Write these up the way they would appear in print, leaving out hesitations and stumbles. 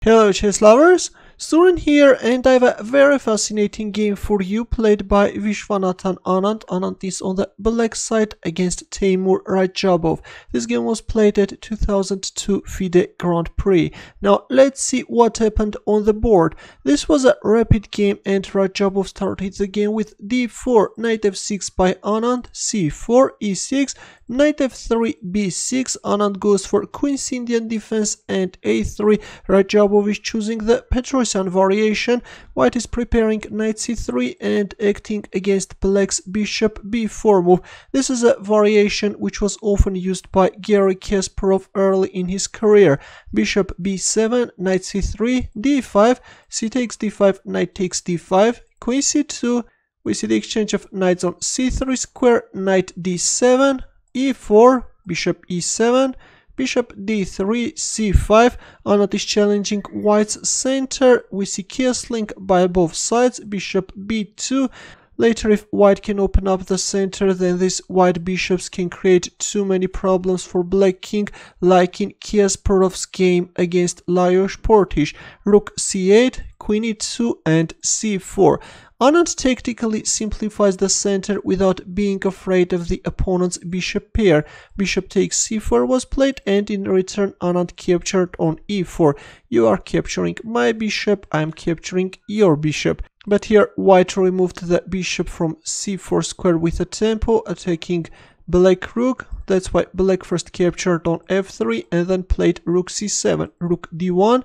Hello chess lovers, Suren here, and I have a very fascinating game for you played by Viswanathan Anand. Anand is on the black side against Teimour Radjabov. This game was played at 2002 FIDE Grand Prix. Now let's see what happened on the board. This was a rapid game and Radjabov started the game with d4, knight f6 by Anand, c4, e6, knight f3, b6, Anand goes for Queen's Indian defense and a3, Radjabov is choosing the Petrosian variation, white is preparing knight c3 and acting against black's bishop b4 move. This is a variation which was often used by Garry Kasparov early in his career. Bishop b7, knight c3, d5, c takes d5, knight takes d5, queen c2, we see the exchange of knights on c3 square, knight d7, e4, bishop e7, bishop d3, c5. Anand is challenging white's center. We see castling by both sides, bishop b2. Later, if white can open up the center, then these white bishops can create too many problems for black king, like in Kasparov's game against Lajos Portish. Rook c8, queen e2 and c4. Anand tactically simplifies the center without being afraid of the opponent's bishop pair. Bishop takes c4 was played, and in return Anand captured on e4. You are capturing my bishop, I am capturing your bishop. But here white removed the bishop from c4 square with a tempo, attacking black rook. That's why black first captured on f3 and then played rook c7, rook d1,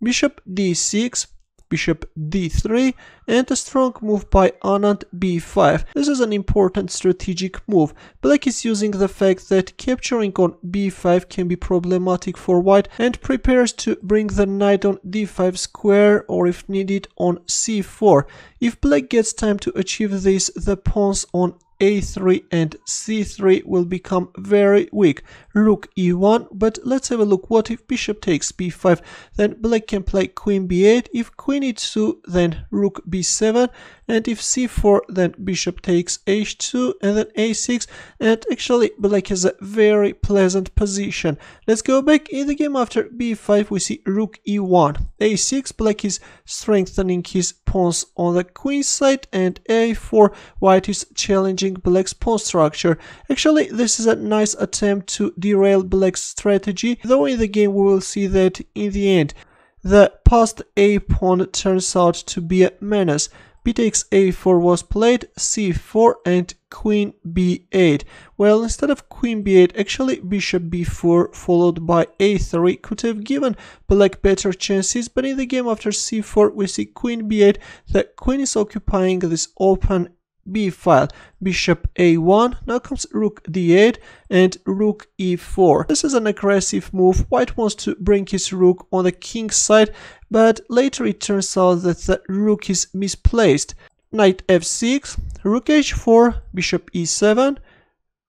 bishop d6, bishop d3, and a strong move by Anand b5. This is an important strategic move. Black is using the fact that capturing on b5 can be problematic for white and prepares to bring the knight on d5 square, or if needed on c4. If black gets time to achieve this, the pawns on a3 and c3 will become very weak. Rook e1, but let's have a look. What if bishop takes b5? Then black can play queen b8. If queen e2, then rook b7, and if c4, then bishop takes h2 and then a6, and actually black has a very pleasant position. Let's go back in the game. After b5 we see rook e1, a6, black is strengthening his pawns on the queen side, and a4, white is challenging black's pawn structure. Actually, this is a nice attempt to derail black's strategy, though in the game we will see that in the end the passed a pawn turns out to be a menace. B takes a4 was played, c4 and queen b8. Well, instead of queen b8, actually bishop b4 followed by a3 could have given black better chances, but in the game after c4 we see queen b8. The queen is occupying this open b file. Bishop a1, now comes rook d8 and rook e4. This is an aggressive move. White wants to bring his rook on the king's side, but later it turns out that the rook is misplaced. Knight f6, rook h4, bishop e7,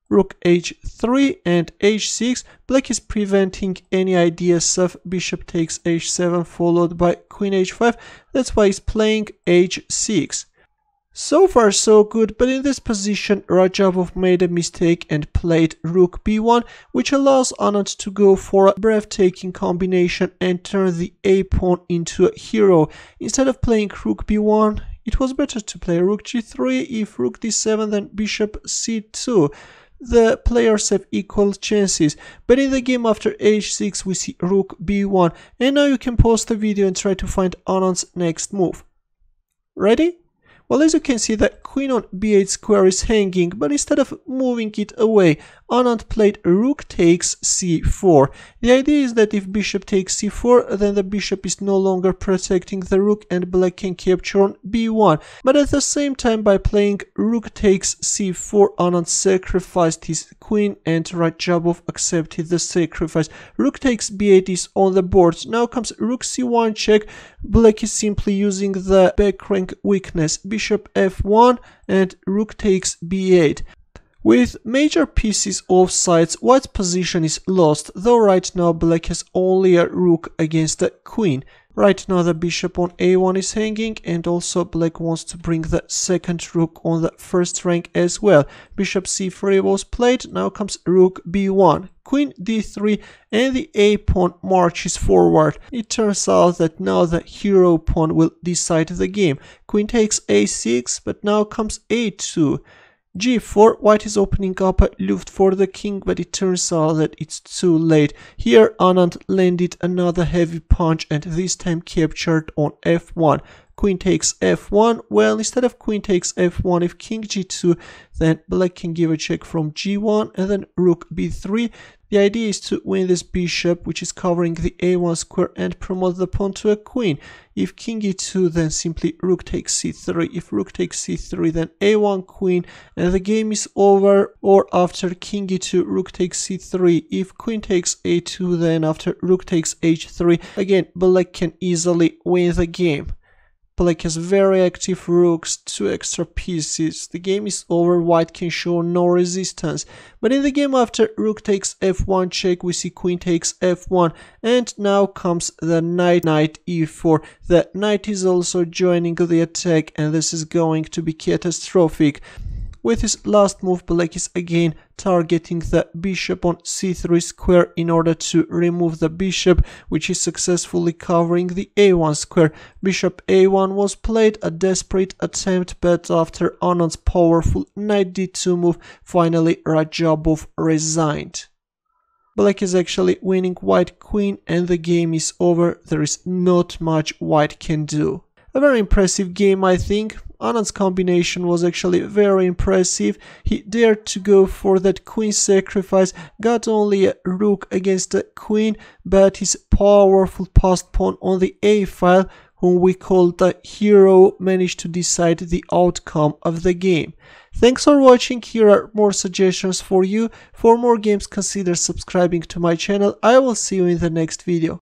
rook h3 and h6. Black is preventing any ideas of bishop takes h7 followed by queen h5. That's why he's playing h6. So far so good, but in this position Radjabov made a mistake and played rook b1, which allows Anand to go for a breathtaking combination and turn the a-pawn into a hero. Instead of playing rook b1, it was better to play rook g3. If rook d7, then bishop c2. The players have equal chances, but in the game after h6 we see rook b1, and now you can pause the video and try to find Anand's next move. Ready? Well, as you can see, the queen on b8 square is hanging, but instead of moving it away, Anand played rook takes c4. The idea is that if bishop takes c4, then the bishop is no longer protecting the rook and black can capture on b1. But at the same time, by playing rook takes c4, Anand sacrificed his queen and Radjabov accepted the sacrifice. Rook takes b8 is on the board. Now comes rook c1 check. Black is simply using the back rank weakness. Bishop f1 and rook takes b8. With major pieces off sides, white's position is lost, though right now black has only a rook against a queen. Right now the bishop on a1 is hanging, and also black wants to bring the second rook on the first rank as well. Bishop c3 was played, now comes rook b1, queen d3, and the a pawn marches forward. It turns out that now the hero pawn will decide the game. Queen takes a6, but now comes a2. g4, white is opening up a loop for the king, but it turns out that it's too late. Here Anand landed another heavy punch, and this time captured on f1. Queen takes f1. Well, instead of queen takes f1, if king g2, then black can give a check from g1, and then rook b3. The idea is to win this bishop, which is covering the a1 square, and promote the pawn to a queen. If king e2, then simply rook takes c3. If rook takes c3, then a1 queen, and the game is over. Or after king e2, rook takes c3. If queen takes a2, then after rook takes h3, again black can easily win the game. Black has very active rooks, 2 extra pieces. The game is over, white can show no resistance. But in the game after rook takes f1 check, we see queen takes f1, and now comes the knight e4. The knight is also joining the attack, and this is going to be catastrophic. With his last move, black is again targeting the bishop on c3 square in order to remove the bishop, which is successfully covering the a1 square. Bishop a1 was played, a desperate attempt, but after Anand's powerful knight d2 move, finally Radjabov resigned. Black is actually winning white queen, and the game is over. There is not much white can do. A very impressive game, I think. Anand's combination was actually very impressive. He dared to go for that queen sacrifice, got only a rook against a queen, but his powerful passed pawn on the a file, whom we call the hero, managed to decide the outcome of the game. Thanks for watching. Here are more suggestions for you. For more games, consider subscribing to my channel. I will see you in the next video.